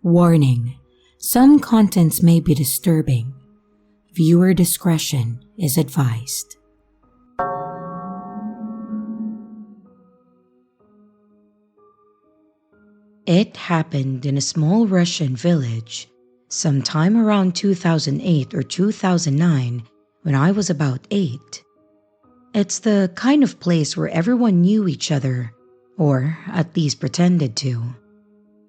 Warning: some contents may be disturbing. Viewer discretion is advised. It happened in a small Russian village sometime around 2008 or 2009 when I was about 8. It's the kind of place where everyone knew each other, or at least pretended to.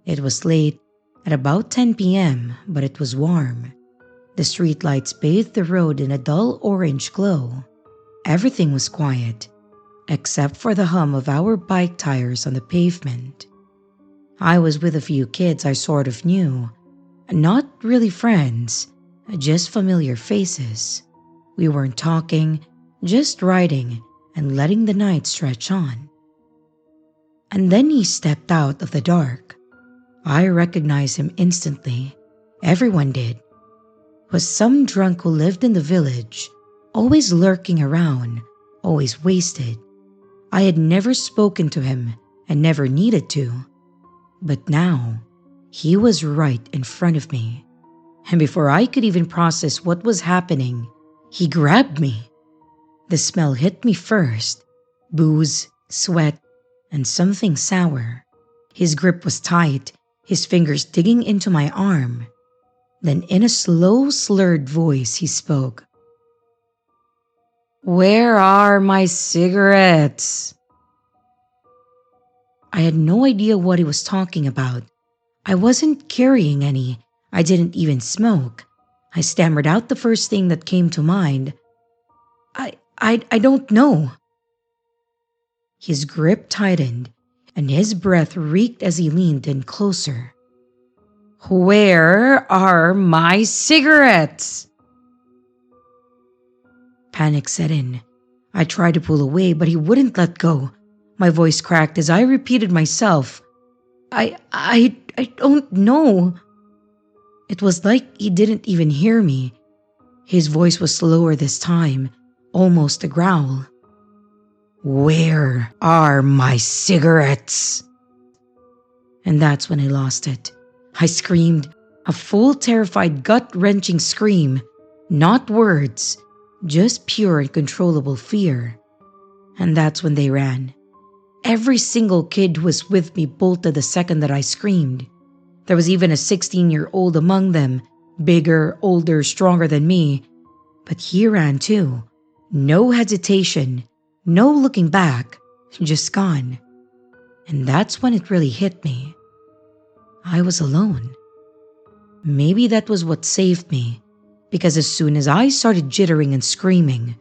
It was late, at about 10 p.m., but it was warm. The streetlights bathed the road in a dull orange glow. Everything was quiet, except for the hum of our bike tires on the pavement. I was with a few kids I sort of knew. Not really friends, just familiar faces. We weren't talking, just riding and letting the night stretch on. And then he stepped out of the dark. I recognized him instantly. Everyone did. It was some drunk who lived in the village, always lurking around, always wasted. I had never spoken to him and never needed to. But now, he was right in front of me. And before I could even process what was happening, he grabbed me. The smell hit me first: booze, sweat, and something sour. His grip was tight, his fingers digging into my arm. Then in a slow, slurred voice, he spoke. "Where are my cigarettes?" I had no idea what he was talking about. I wasn't carrying any. I didn't even smoke. I stammered out the first thing that came to mind. I don't know. His grip tightened, and his breath reeked as he leaned in closer. "Where are my cigarettes?" Panic set in. I tried to pull away, but he wouldn't let go. My voice cracked as I repeated myself. I don't know. It was like he didn't even hear me. His voice was slower this time, almost a growl. "Where are my cigarettes?" And that's when I lost it. I screamed, a full, terrified, gut-wrenching scream. Not words, just pure and controllable fear. And that's when they ran. Every single kid who was with me bolted the second that I screamed. There was even a 16-year-old among them, bigger, older, stronger than me. But he ran too. No hesitation, no looking back, just gone. And that's when it really hit me. I was alone. Maybe that was what saved me, because as soon as I started jittering and screaming,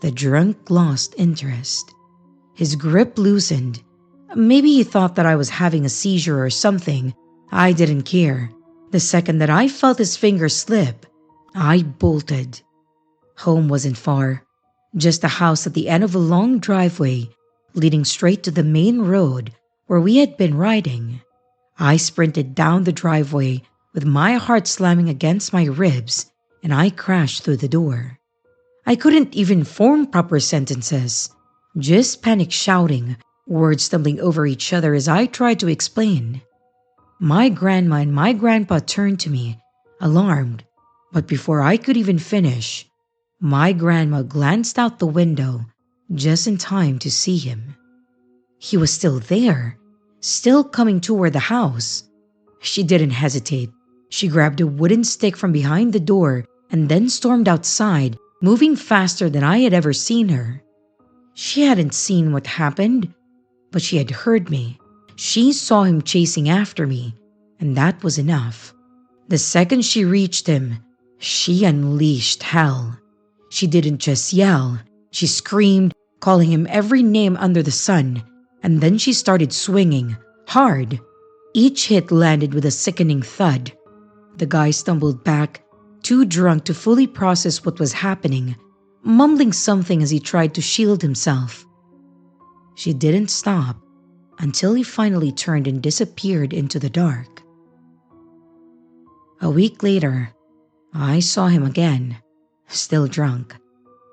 the drunk lost interest. His grip loosened. Maybe he thought that I was having a seizure or something. I didn't care. The second that I felt his fingers slip, I bolted. Home wasn't far. Just a house at the end of a long driveway leading straight to the main road where we had been riding. I sprinted down the driveway with my heart slamming against my ribs, and I crashed through the door. I couldn't even form proper sentences, just panic shouting, words stumbling over each other as I tried to explain. My grandma and my grandpa turned to me, alarmed, but before I could even finish, my grandma glanced out the window just in time to see him. He was still there, still coming toward the house. She didn't hesitate. She grabbed a wooden stick from behind the door and then stormed outside, moving faster than I had ever seen her. She hadn't seen what happened, but she had heard me. She saw him chasing after me, and that was enough. The second she reached him, she unleashed hell. She didn't just yell, she screamed, calling him every name under the sun, and then she started swinging, hard. Each hit landed with a sickening thud. The guy stumbled back, too drunk to fully process what was happening, mumbling something as he tried to shield himself. She didn't stop until he finally turned and disappeared into the dark. A week later, I saw him again, still drunk,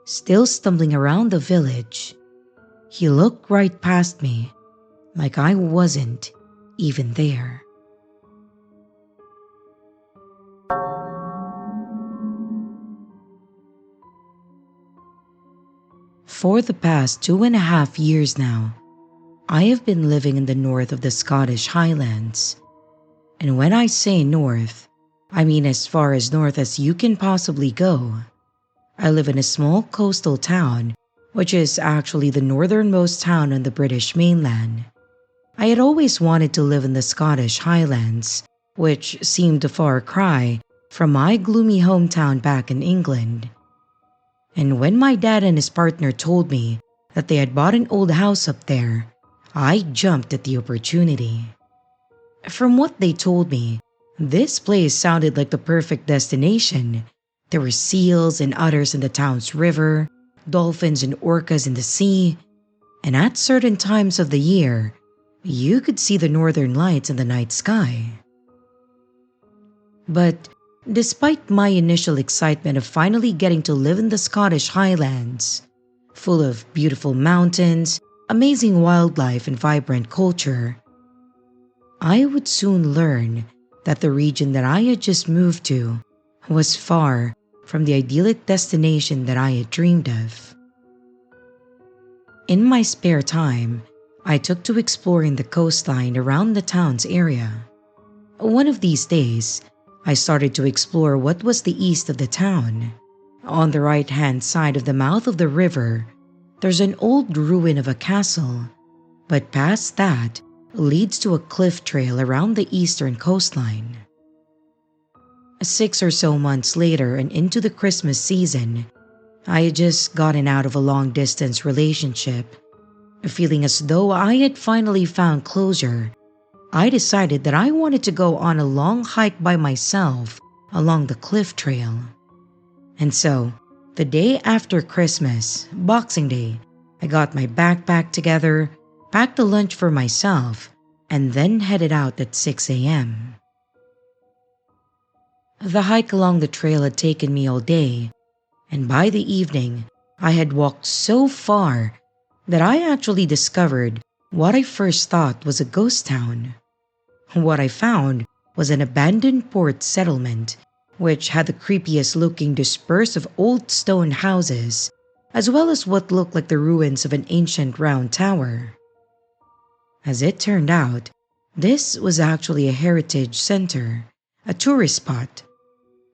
still stumbling around the village. He looked right past me, like I wasn't even there. For the past 2.5 years now, I have been living in the north of the Scottish Highlands. And when I say north, I mean as far as north as you can possibly go. I live in a small coastal town, which is actually the northernmost town on the British mainland. I had always wanted to live in the Scottish Highlands, which seemed a far cry from my gloomy hometown back in England. And when my dad and his partner told me that they had bought an old house up there, I jumped at the opportunity. From what they told me, this place sounded like the perfect destination. There were seals and otters in the town's river, dolphins and orcas in the sea, and at certain times of the year, you could see the northern lights in the night sky. But despite my initial excitement of finally getting to live in the Scottish Highlands, full of beautiful mountains, amazing wildlife, and vibrant culture, I would soon learn that the region that I had just moved to was far from the idyllic destination that I had dreamed of. In my spare time, I took to exploring the coastline around the town's area. One of these days, I started to explore what was the east of the town. On the right-hand side of the mouth of the river, there's an old ruin of a castle, but past that leads to a cliff trail around the eastern coastline. 6 or so months later and into the Christmas season, I had just gotten out of a long-distance relationship. Feeling as though I had finally found closure, I decided that I wanted to go on a long hike by myself along the cliff trail. And so, the day after Christmas, Boxing Day, I got my backpack together, packed a lunch for myself, and then headed out at 6 a.m. The hike along the trail had taken me all day, and by the evening, I had walked so far that I actually discovered what I first thought was a ghost town. What I found was an abandoned port settlement, which had the creepiest looking disperse of old stone houses, as well as what looked like the ruins of an ancient round tower. As it turned out, this was actually a heritage center, a tourist spot.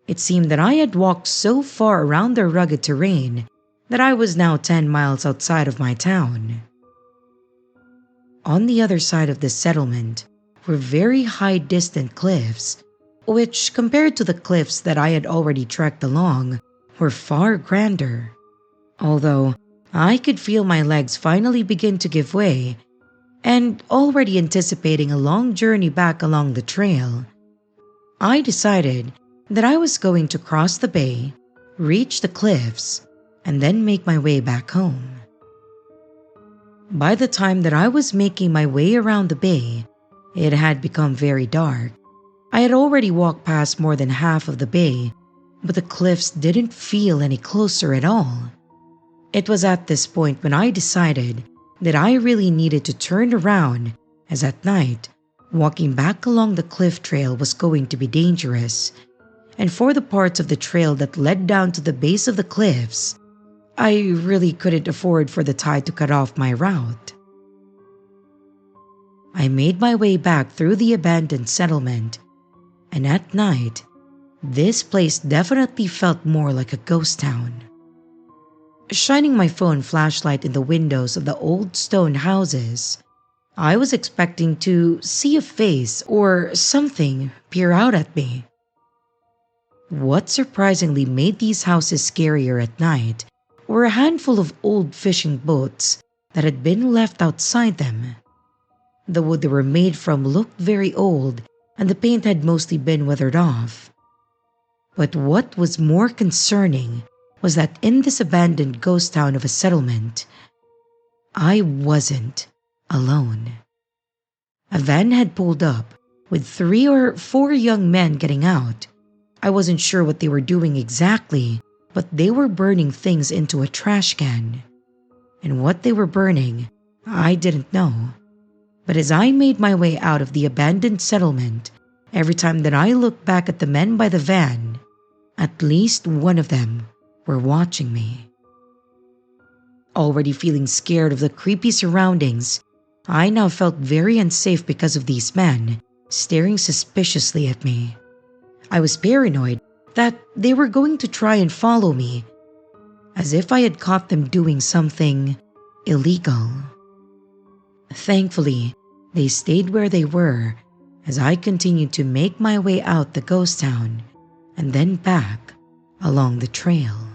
It seemed that I had walked so far around the rugged terrain that I was now 10 miles outside of my town. On the other side of the settlement were very high distant cliffs, which compared to the cliffs that I had already trekked along were far grander. Although I could feel my legs finally begin to give way, and already anticipating a long journey back along the trail, I decided that I was going to cross the bay, reach the cliffs, and then make my way back home. By the time that I was making my way around the bay, it had become very dark. I had already walked past more than half of the bay, but the cliffs didn't feel any closer at all. It was at this point when I decided that I really needed to turn around, as at night, walking back along the cliff trail was going to be dangerous, and for the parts of the trail that led down to the base of the cliffs, I really couldn't afford for the tide to cut off my route. I made my way back through the abandoned settlement, and at night, this place definitely felt more like a ghost town. Shining my phone flashlight in the windows of the old stone houses, I was expecting to see a face or something peer out at me. What surprisingly made these houses scarier at night were a handful of old fishing boats that had been left outside them. The wood they were made from looked very old, and the paint had mostly been weathered off. But what was more concerning was that in this abandoned ghost town of a settlement, I wasn't alone. A van had pulled up, with 3 or 4 young men getting out. I wasn't sure what they were doing exactly, but they were burning things into a trash can. And what they were burning, I didn't know. But as I made my way out of the abandoned settlement, every time that I looked back at the men by the van, at least one of them were watching me. Already feeling scared of the creepy surroundings, I now felt very unsafe because of these men staring suspiciously at me. I was paranoid that they were going to try and follow me, as if I had caught them doing something illegal. Thankfully, they stayed where they were as I continued to make my way out the ghost town and then back along the trail.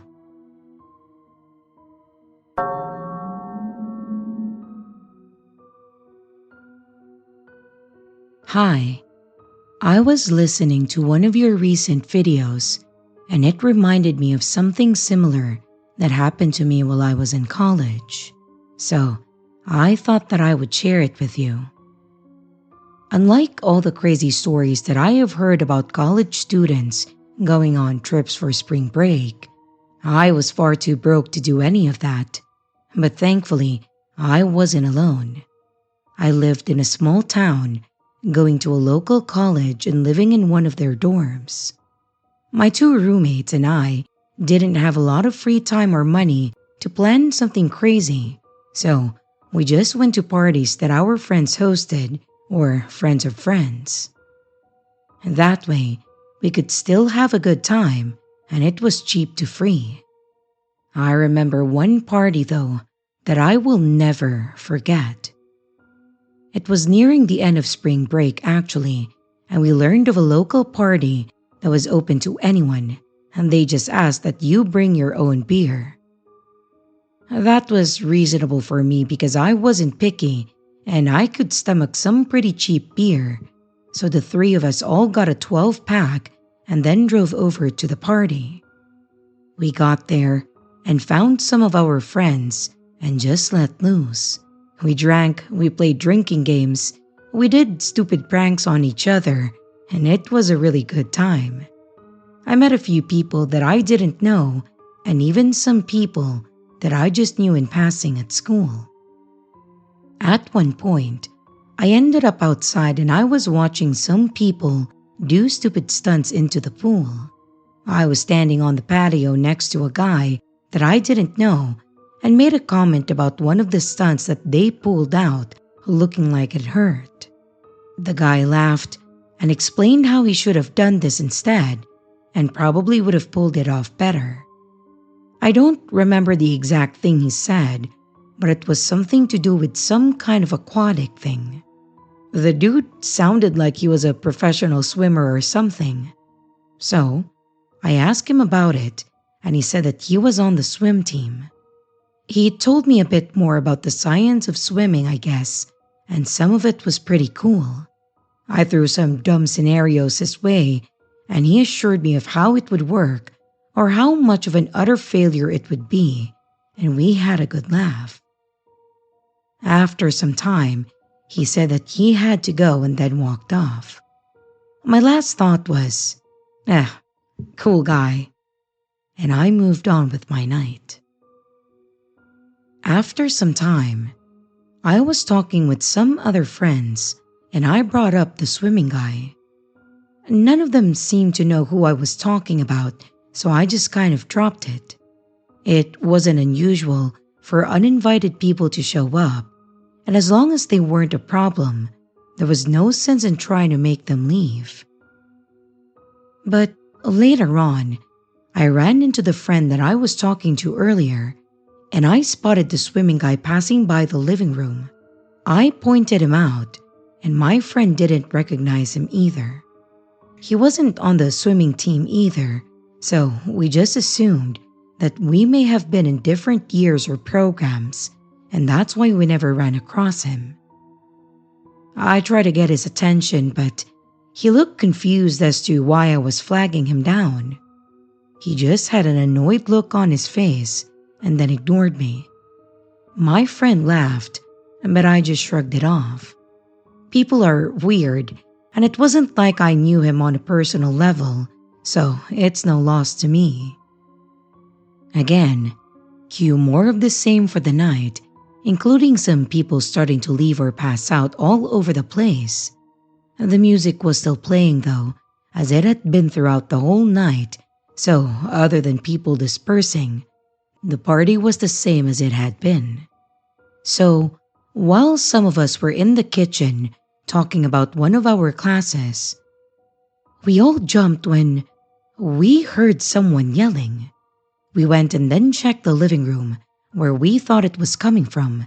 Hi, I was listening to one of your recent videos and it reminded me of something similar that happened to me while I was in college. So, I thought that I would share it with you. Unlike all the crazy stories that I have heard about college students going on trips for spring break, I was far too broke to do any of that. But thankfully, I wasn't alone. I lived in a small town, going to a local college and living in one of their dorms. My two roommates and I didn't have a lot of free time or money to plan something crazy, so we just went to parties that our friends hosted or friends of friends. That way, we could still have a good time and it was cheap to free. I remember one party though that I will never forget. It was nearing the end of spring break actually, and we learned of a local party that was open to anyone, and they just asked that you bring your own beer. That was reasonable for me because I wasn't picky and I could stomach some pretty cheap beer, so the three of us all got a 12-pack and then drove over to the party. We got there and found some of our friends and just let loose. We drank, we played drinking games, we did stupid pranks on each other, and it was a really good time. I met a few people that I didn't know, and even some people that I just knew in passing at school. At one point, I ended up outside and I was watching some people do stupid stunts into the pool. I was standing on the patio next to a guy that I didn't know and made a comment about one of the stunts that they pulled out looking like it hurt. The guy laughed and explained how he should have done this instead and probably would have pulled it off better. I don't remember the exact thing he said, but it was something to do with some kind of aquatic thing. The dude sounded like he was a professional swimmer or something. So, I asked him about it and he said that he was on the swim team. He told me a bit more about the science of swimming, I guess, and some of it was pretty cool. I threw some dumb scenarios his way, and he assured me of how it would work or how much of an utter failure it would be, and we had a good laugh. After some time, he said that he had to go and then walked off. My last thought was, cool guy, and I moved on with my night. After some time, I was talking with some other friends and I brought up the swimming guy. None of them seemed to know who I was talking about, so I just kind of dropped it. It wasn't unusual for uninvited people to show up, and as long as they weren't a problem, there was no sense in trying to make them leave. But later on, I ran into the friend that I was talking to earlier and I spotted the swimming guy passing by the living room. I pointed him out, and my friend didn't recognize him either. He wasn't on the swimming team either, so we just assumed that we may have been in different years or programs, and that's why we never ran across him. I tried to get his attention, but he looked confused as to why I was flagging him down. He just had an annoyed look on his face and then ignored me. My friend laughed, but I just shrugged it off. People are weird, and it wasn't like I knew him on a personal level, so it's no loss to me. Again, cue more of the same for the night, including some people starting to leave or pass out all over the place. The music was still playing though, as it had been throughout the whole night, so other than people dispersing, The party was the same as it had been. So, while some of us were in the kitchen talking about one of our classes, we all jumped when we heard someone yelling. We went and then checked the living room where we thought it was coming from,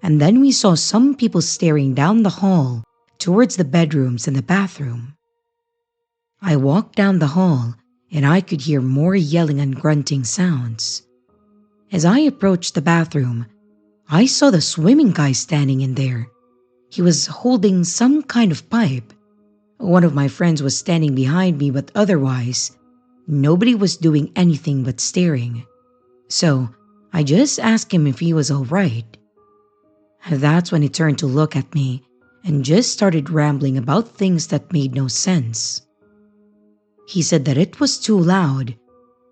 and then we saw some people staring down the hall towards the bedrooms and the bathroom. I walked down the hall and I could hear more yelling and grunting sounds. As I approached the bathroom, I saw the swimming guy standing in there. He was holding some kind of pipe. One of my friends was standing behind me, but otherwise, nobody was doing anything but staring. So, I just asked him if he was alright. That's when he turned to look at me and just started rambling about things that made no sense. He said that it was too loud,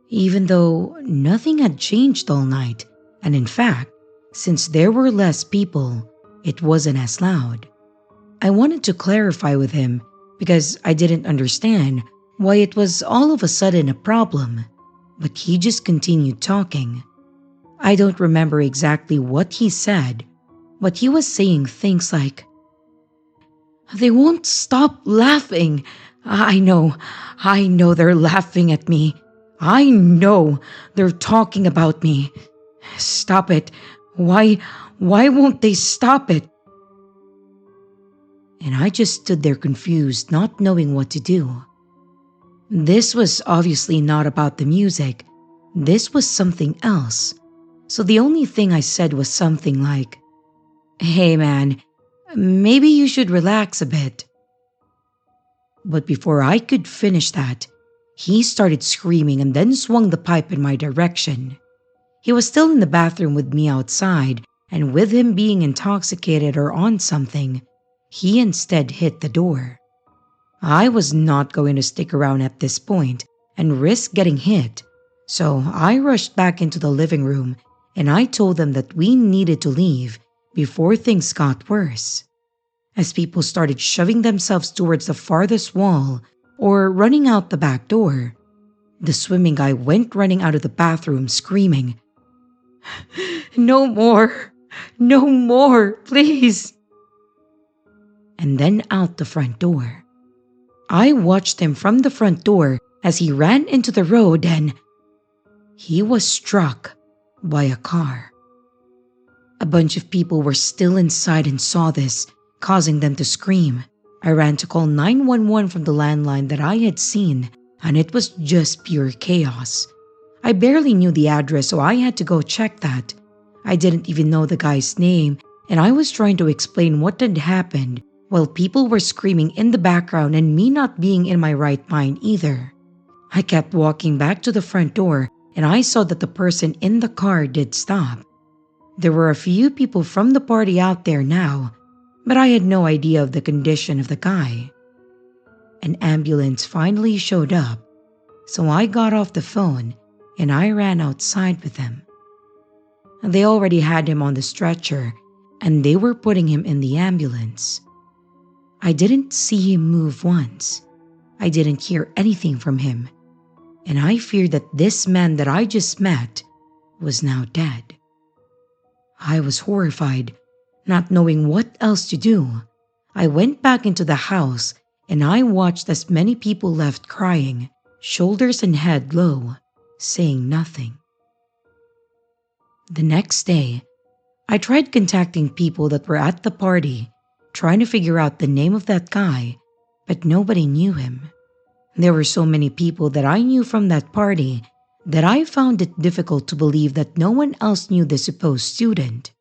even though nothing had changed all night, and in fact, since there were less people, it wasn't as loud. I wanted to clarify with him because I didn't understand why it was all of a sudden a problem, but he just continued talking. I don't remember exactly what he said, but he was saying things like, "They won't stop laughing. I know they're laughing at me. I know they're talking about me. Stop it. Why won't they stop it?" And I just stood there confused, not knowing what to do. This was obviously not about the music. This was something else. So the only thing I said was something like, "Hey man, maybe you should relax a bit." But before I could finish that, he started screaming and then swung the pipe in my direction. He was still in the bathroom with me outside, and with him being intoxicated or on something, he instead hit the door. I was not going to stick around at this point and risk getting hit, so I rushed back into the living room and I told them that we needed to leave before things got worse. As people started shoving themselves towards the farthest wall or running out the back door, the swimming guy went running out of the bathroom screaming, "No more! No more, please!" And then out the front door. I watched him from the front door as he ran into the road and he was struck by a car. A bunch of people were still inside and saw this, causing them to scream. I ran to call 911 from the landline that I had seen, and it was just pure chaos. I barely knew the address, so I had to go check that. I didn't even know the guy's name, and I was trying to explain what had happened while people were screaming in the background and me not being in my right mind either. I kept walking back to the front door, and I saw that the person in the car did stop. There were a few people from the party out there now, but I had no idea of the condition of the guy. An ambulance finally showed up, so I got off the phone and I ran outside with them. They already had him on the stretcher and they were putting him in the ambulance. I didn't see him move once. I didn't hear anything from him, and I feared that this man that I just met was now dead. I was horrified, not knowing what else to do. I went back into the house and I watched as many people left crying, shoulders and head low, saying nothing. The next day, I tried contacting people that were at the party, trying to figure out the name of that guy, but nobody knew him. There were so many people that I knew from that party that I found it difficult to believe that no one else knew the supposed student.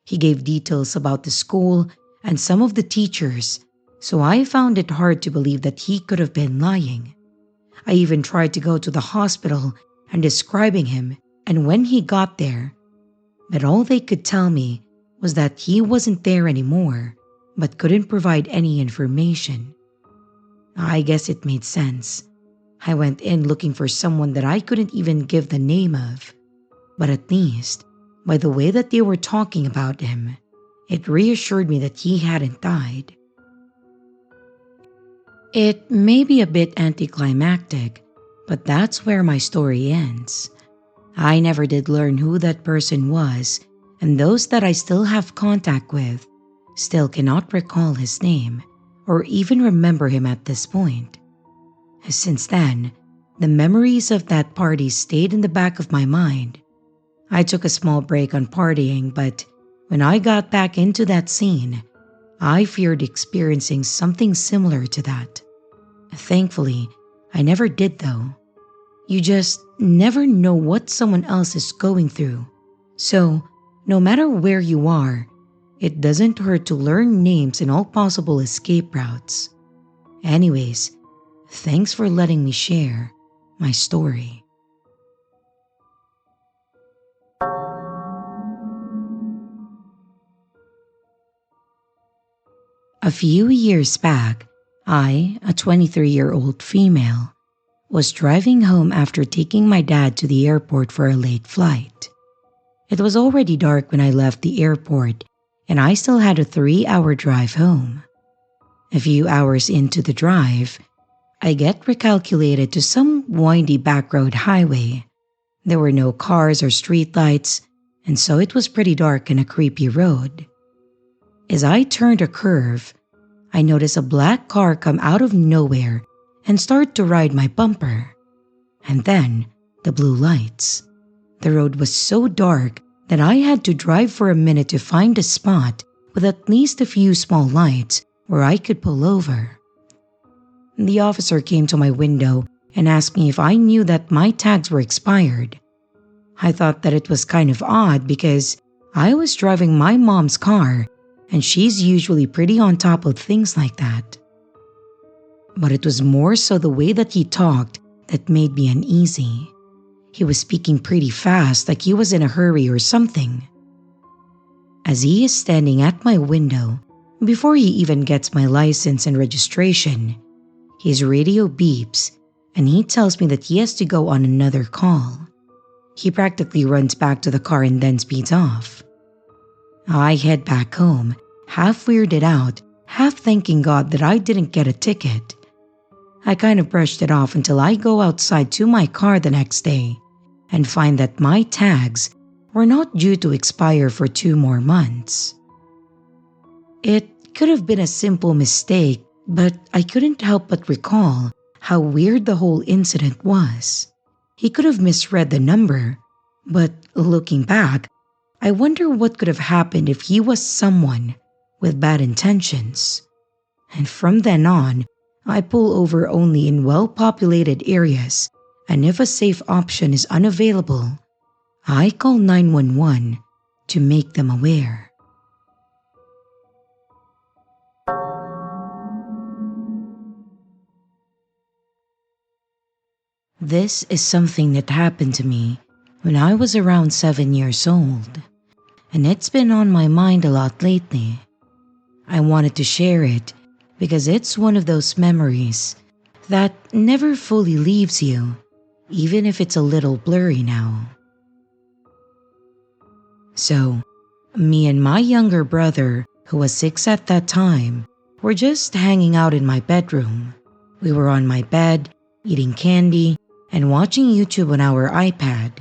He gave details about the school and some of the teachers, so I found it hard to believe that he could have been lying. I even tried to go to the hospital and describing him and when he got there, but all they could tell me was that he wasn't there anymore, but couldn't provide any information. I guess it made sense. I went in looking for someone that I couldn't even give the name of, but at least, by the way that they were talking about him, it reassured me that he hadn't died. It may be a bit anticlimactic, but that's where my story ends. I never did learn who that person was, and those that I still have contact with still cannot recall his name or even remember him at this point. Since then, the memories of that party stayed in the back of my mind. I took a small break on partying, but when I got back into that scene, I feared experiencing something similar to that. Thankfully, I never did though. You just never know what someone else is going through. So, no matter where you are, it doesn't hurt to learn names and all possible escape routes. Anyways, thanks for letting me share my story. A few years back, I, a 23-year-old female, was driving home after taking my dad to the airport for a late flight. It was already dark when I left the airport, and I still had a 3-hour drive home. A few hours into the drive, I get recalculated to some windy backroad highway. There were no cars or streetlights, and so it was pretty dark and a creepy road. As I turned a curve, I noticed a black car come out of nowhere and start to ride my bumper. And then, the blue lights. The road was so dark that I had to drive for a minute to find a spot with at least a few small lights where I could pull over. The officer came to my window and asked me if I knew that my tags were expired. I thought that it was kind of odd because I was driving my mom's car and she's usually pretty on top of things like that. But it was more so the way that he talked that made me uneasy. He was speaking pretty fast, like he was in a hurry or something. As he is standing at my window, before he even gets my license and registration, his radio beeps and he tells me that he has to go on another call. He practically runs back to the car and then speeds off. I head back home, half weirded out, half thanking God that I didn't get a ticket. I kind of brushed it off until I go outside to my car the next day and find that my tags were not due to expire for 2 more months. It could have been a simple mistake, but I couldn't help but recall how weird the whole incident was. He could have misread the number, but looking back, I wonder what could have happened if he was someone with bad intentions. And from then on, I pull over only in well-populated areas, and if a safe option is unavailable, I call 911 to make them aware. This is something that happened to me when I was around 7 years old, and it's been on my mind a lot lately. I wanted to share it because it's one of those memories that never fully leaves you, even if it's a little blurry now. So, me and my younger brother, who was 6 at that time, were just hanging out in my bedroom. We were on my bed, eating candy, and watching YouTube on our iPad.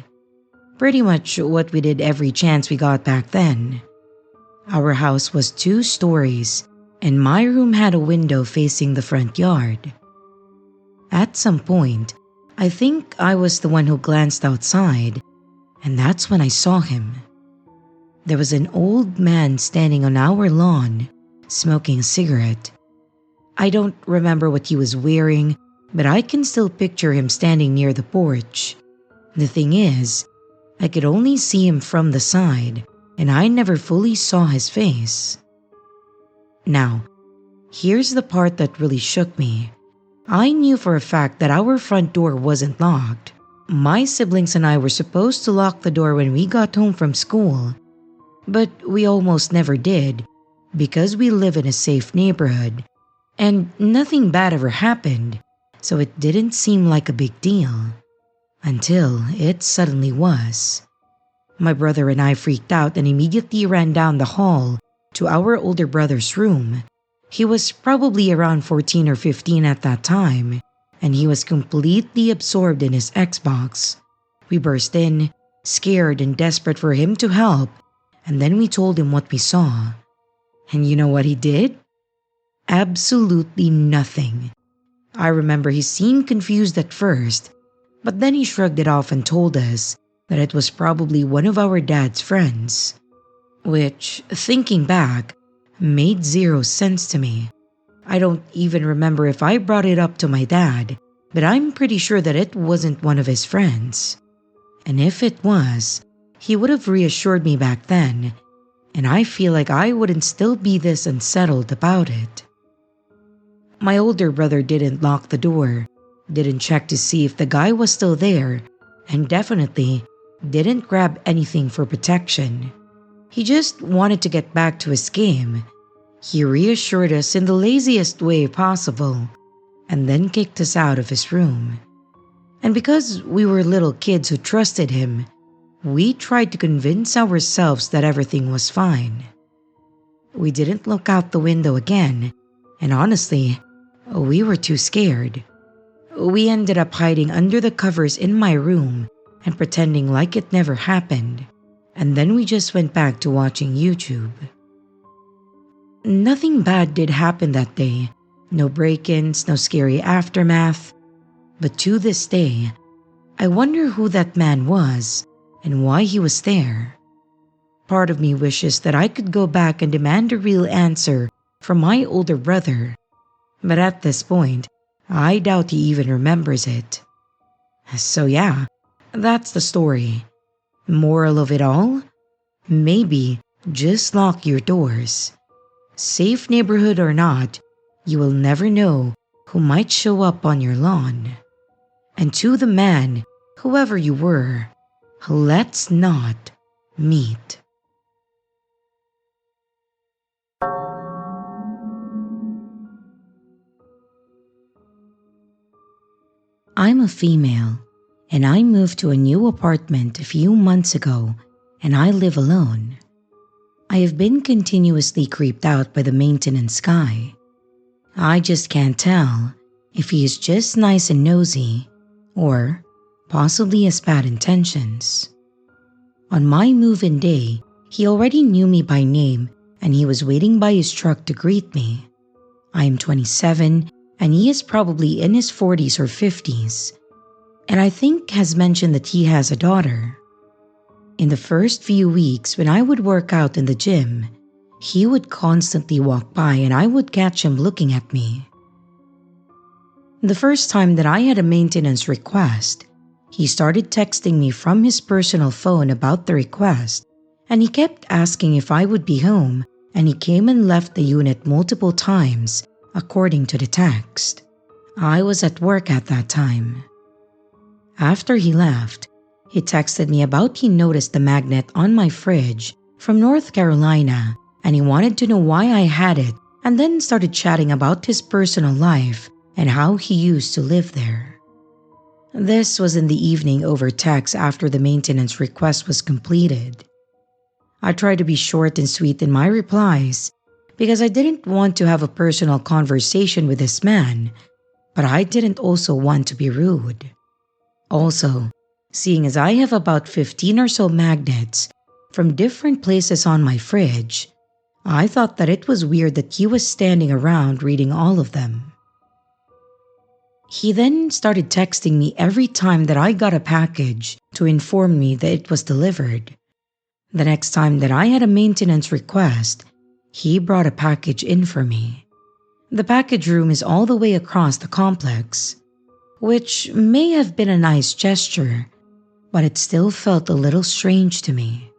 Pretty much what we did every chance we got back then. Our house was 2 stories, and my room had a window facing the front yard. At some point, I think I was the one who glanced outside, and that's when I saw him. There was an old man standing on our lawn, smoking a cigarette. I don't remember what he was wearing, but I can still picture him standing near the porch. The thing is, I could only see him from the side, and I never fully saw his face. Now, here's the part that really shook me. I knew for a fact that our front door wasn't locked. My siblings and I were supposed to lock the door when we got home from school, but we almost never did because we live in a safe neighborhood, and nothing bad ever happened, so it didn't seem like a big deal. Until it suddenly was. My brother and I freaked out and immediately ran down the hall to our older brother's room. He was probably around 14 or 15 at that time, and he was completely absorbed in his Xbox. We burst in, scared and desperate for him to help, and then we told him what we saw. And you know what he did? Absolutely nothing. I remember he seemed confused at first, but then he shrugged it off and told us that it was probably one of our dad's friends. Which, thinking back, made zero sense to me. I don't even remember if I brought it up to my dad, but I'm pretty sure that it wasn't one of his friends. And if it was, he would have reassured me back then, and I feel like I wouldn't still be this unsettled about it. My older brother didn't lock the door, didn't check to see if the guy was still there, and definitely didn't grab anything for protection. He just wanted to get back to his game. He reassured us in the laziest way possible, and then kicked us out of his room. And because we were little kids who trusted him, we tried to convince ourselves that everything was fine. We didn't look out the window again, and honestly, we were too scared. We ended up hiding under the covers in my room and pretending like it never happened, and then we just went back to watching YouTube. Nothing bad did happen that day. No break-ins, no scary aftermath. But to this day, I wonder who that man was and why he was there. Part of me wishes that I could go back and demand a real answer from my older brother. But at this point, I doubt he even remembers it. So yeah, that's the story. Moral of it all? Maybe just lock your doors. Safe neighborhood or not, you will never know who might show up on your lawn. And to the man, whoever you were, let's not meet. I'm a female, and I moved to a new apartment a few months ago, and I live alone. I have been continuously creeped out by the maintenance guy. I just can't tell if he is just nice and nosy, or possibly has bad intentions. On my move-in day, he already knew me by name and he was waiting by his truck to greet me. I am 27 and he is probably in his 40s or 50s, and I think has mentioned that he has a daughter. In the first few weeks when I would work out in the gym, he would constantly walk by and I would catch him looking at me. The first time that I had a maintenance request, he started texting me from his personal phone about the request, and he kept asking if I would be home, and he came and left the unit multiple times, according to the text. I was at work at that time. After he left, he texted me about he noticed the magnet on my fridge from North Carolina, and he wanted to know why I had it, and then started chatting about his personal life and how he used to live there. This was in the evening over text after the maintenance request was completed. I tried to be short and sweet in my replies because I didn't want to have a personal conversation with this man, but I didn't also want to be rude. Also, seeing as I have about 15 or so magnets from different places on my fridge, I thought that it was weird that he was standing around reading all of them. He then started texting me every time that I got a package to inform me that it was delivered. The next time that I had a maintenance request, he brought a package in for me. The package room is all the way across the complex, which may have been a nice gesture, but it still felt a little strange to me.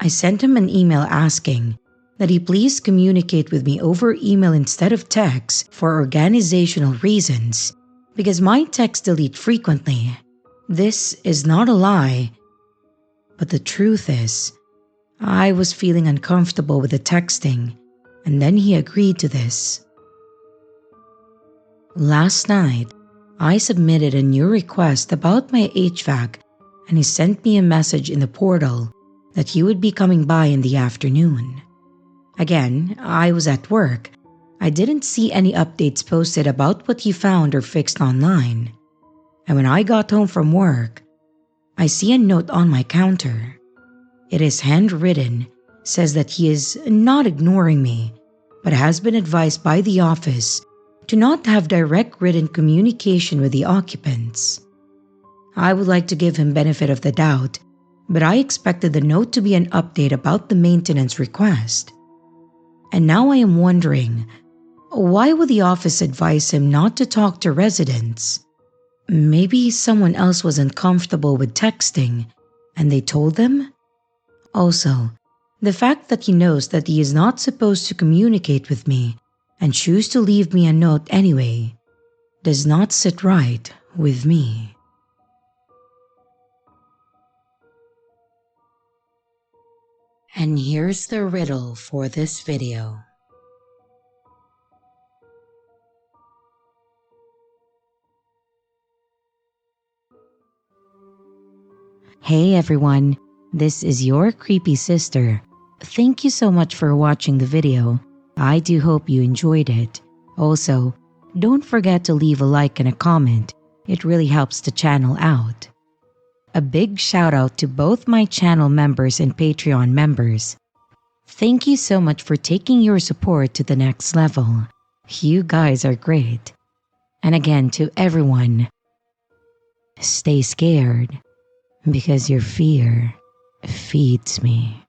I sent him an email asking that he please communicate with me over email instead of text for organizational reasons, because my texts delete frequently. This is not a lie, but the truth is, I was feeling uncomfortable with the texting, and then he agreed to this. Last night, I submitted a new request about my HVAC, and he sent me a message in the portal that he would be coming by in the afternoon. Again, I was at work. I didn't see any updates posted about what he found or fixed online. And when I got home from work, I see a note on my counter. It is handwritten, says that he is not ignoring me, but has been advised by the office to not have direct written communication with the occupants. I would like to give him benefit of the doubt, but I expected the note to be an update about the maintenance request. And now I am wondering, why would the office advise him not to talk to residents? Maybe someone else wasn't comfortable with texting, and they told them? Also, the fact that he knows that he is not supposed to communicate with me and choose to leave me a note anyway does not sit right with me. And here's the riddle for this video. Hey everyone, this is your creepy sister. Thank you so much for watching the video. I do hope you enjoyed it. Also, don't forget to leave a like and a comment. It really helps the channel out. A big shout out to both my channel members and Patreon members. Thank you so much for taking your support to the next level. You guys are great. And again, to everyone, stay scared because your fear feeds me.